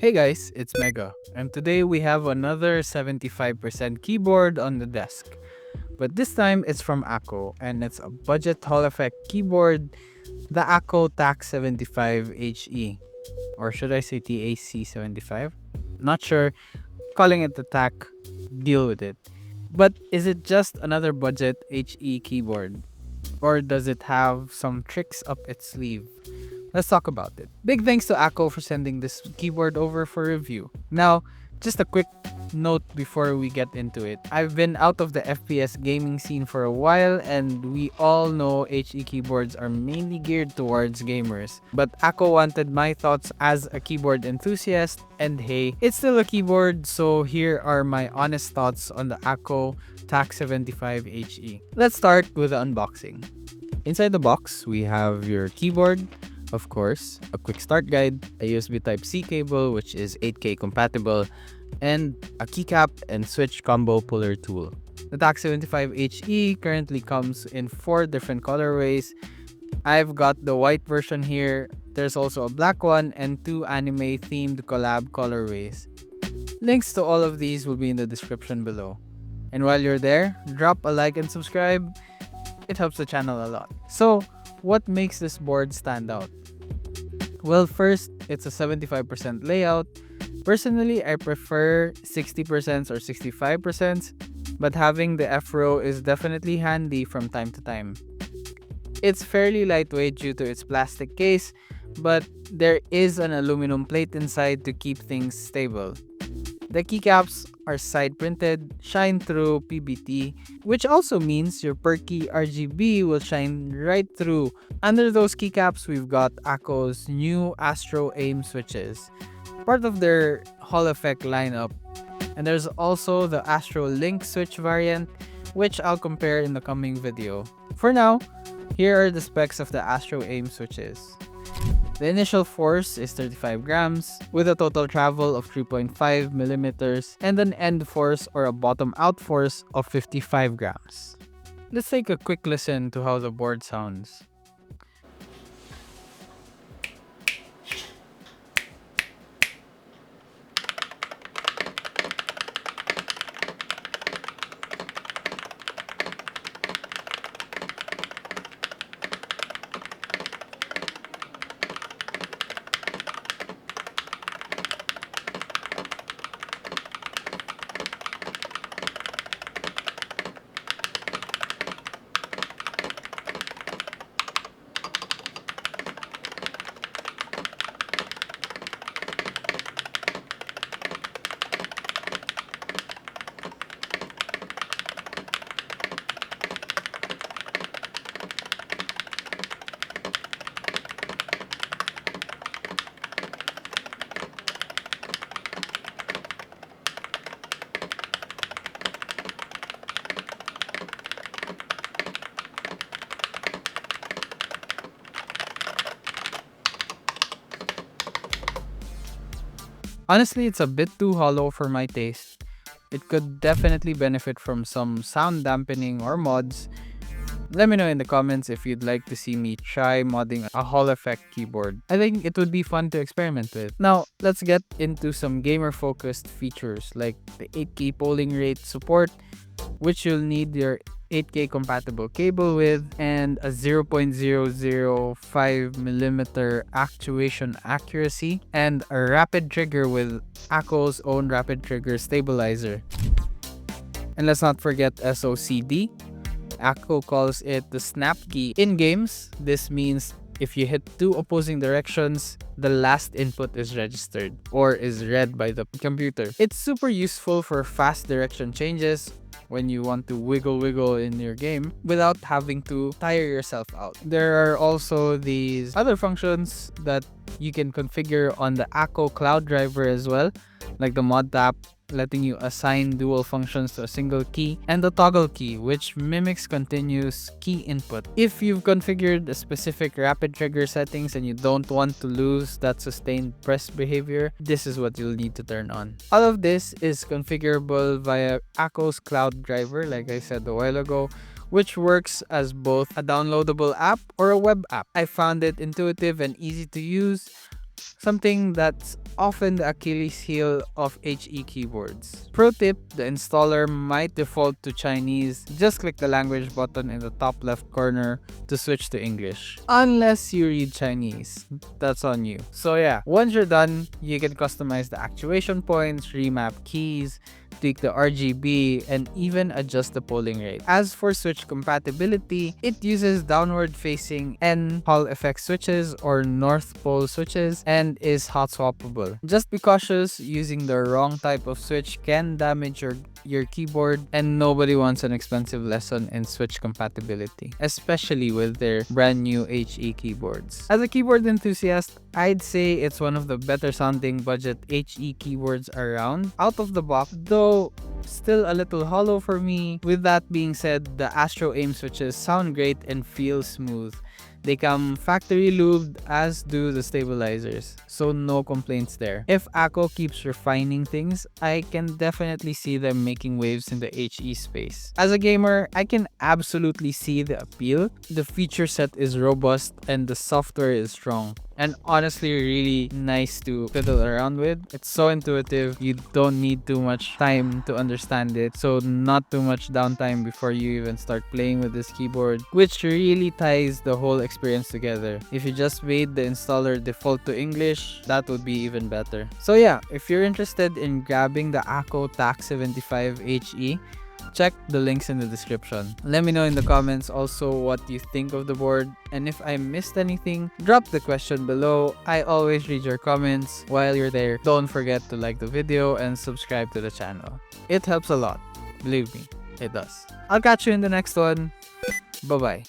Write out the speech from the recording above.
Hey guys, it's Mega, and today we have another 75% keyboard on the desk. But this time it's from Akko, and it's a budget Hall effect keyboard, the Akko Tac75 HE. Or should I say TAC75? Not sure, calling it the TAC, deal with it. But is it just another budget HE keyboard? Or does it have some tricks up its sleeve? Let's talk about it. Big thanks to Akko for sending this keyboard over for review. Now, just a quick note before we get into it. I've been out of the FPS gaming scene for a while, and we all know HE keyboards are mainly geared towards gamers. But Akko wanted my thoughts as a keyboard enthusiast, and hey, it's still a keyboard, so here are my honest thoughts on the Akko Tac75 HE. Let's start with the unboxing. Inside the box, we have your keyboard, of course, a quick start guide, a USB Type-C cable which is 8K compatible, and a keycap and switch combo puller tool. The Tac75 HE currently comes in 4 different colorways. I've got the white version here. There's also a black one and 2 anime themed collab colorways. Links to all of these will be in the description below. And while you're there, drop a like and subscribe. It helps the channel a lot. So, what makes this board stand out? Well, first, it's a 75% layout. Personally, I prefer 60% or 65%, but having the F-row is definitely handy from time to time. It's fairly lightweight due to its plastic case, but there is an aluminum plate inside to keep things stable. The keycaps are side printed, shine through PBT, which also means your perky RGB will shine right through. Under those keycaps, we've got Akko's new Astro AIM switches, part of their Hall effect lineup. And there's also the Astro Link switch variant, which I'll compare in the coming video. For now, here are the specs of the Astro AIM switches. The initial force is 35 grams, with a total travel of 3.5 millimeters and an end force or a bottom out force of 55 grams. Let's take a quick listen to how the board sounds. Honestly, it's a bit too hollow for my taste. It could definitely benefit from some sound dampening or mods. Let me know in the comments if you'd like to see me try modding a Hall effect keyboard. I think it would be fun to experiment with. Now, let's get into some gamer-focused features like the 8K polling rate support, which you'll need your 8K compatible cable with, and a 0.005mm actuation accuracy, and a rapid trigger with Akko's own rapid trigger stabilizer. And let's not forget SOCD. Akko calls it the snap key. In games, this means if you hit 2 opposing directions, the last input is registered or is read by the computer. It's super useful for fast direction changes when you want to wiggle in your game without having to tire yourself out. There are also these other functions that you can configure on the Akko Cloud driver as well, like the mod tap, letting you assign dual functions to a single key, and the toggle key, which mimics continuous key input. If you've configured a specific rapid trigger settings and you don't want to lose that sustained press behavior, this is what you'll need to turn on. All of this is configurable via Akko's Cloud driver, like I said a while ago, which works as both a downloadable app or a web app. I found it intuitive and easy to use. something that's often the Achilles heel of HE keyboards. Pro tip, the installer might default to Chinese. Just click the language button in the top left corner to switch to English. Unless you read Chinese, that's on you. So yeah, once you're done, you can customize the actuation points, remap keys, tweak the RGB, and even adjust the polling rate. As for switch compatibility, it uses downward facing N Hall effect switches or North Pole switches and is hot swappable. Just be cautious, using the wrong type of switch can damage your keyboard, and nobody wants an expensive lesson in switch compatibility, especially with their brand new HE keyboards. As a keyboard enthusiast, I'd say it's one of the better sounding budget HE keyboards around. Out of the box, though still a little hollow for me. With that being said, the Astro AIM switches sound great and feel smooth. They come factory lubed, as do the stabilizers, so no complaints there. If Akko keeps refining things, I can definitely see them making waves in the HE space. As a gamer, I can absolutely see the appeal. The feature set is robust and the software is strong, and honestly really nice to fiddle around with. It's so intuitive, you don't need too much time to understand it, so not too much downtime before you even start playing with this keyboard, which really ties the whole experience together. If you just made the installer default to English, that would be even better. So yeah, if you're interested in grabbing the Akko Tac75 HE, check the links in the description. Let me know in the comments also what you think of the board, and if I missed anything, drop the question below. I always read your comments. While you're there, don't forget to like the video and subscribe to the channel. It helps a lot. Believe me, it does. I'll catch you in the next one. Bye bye.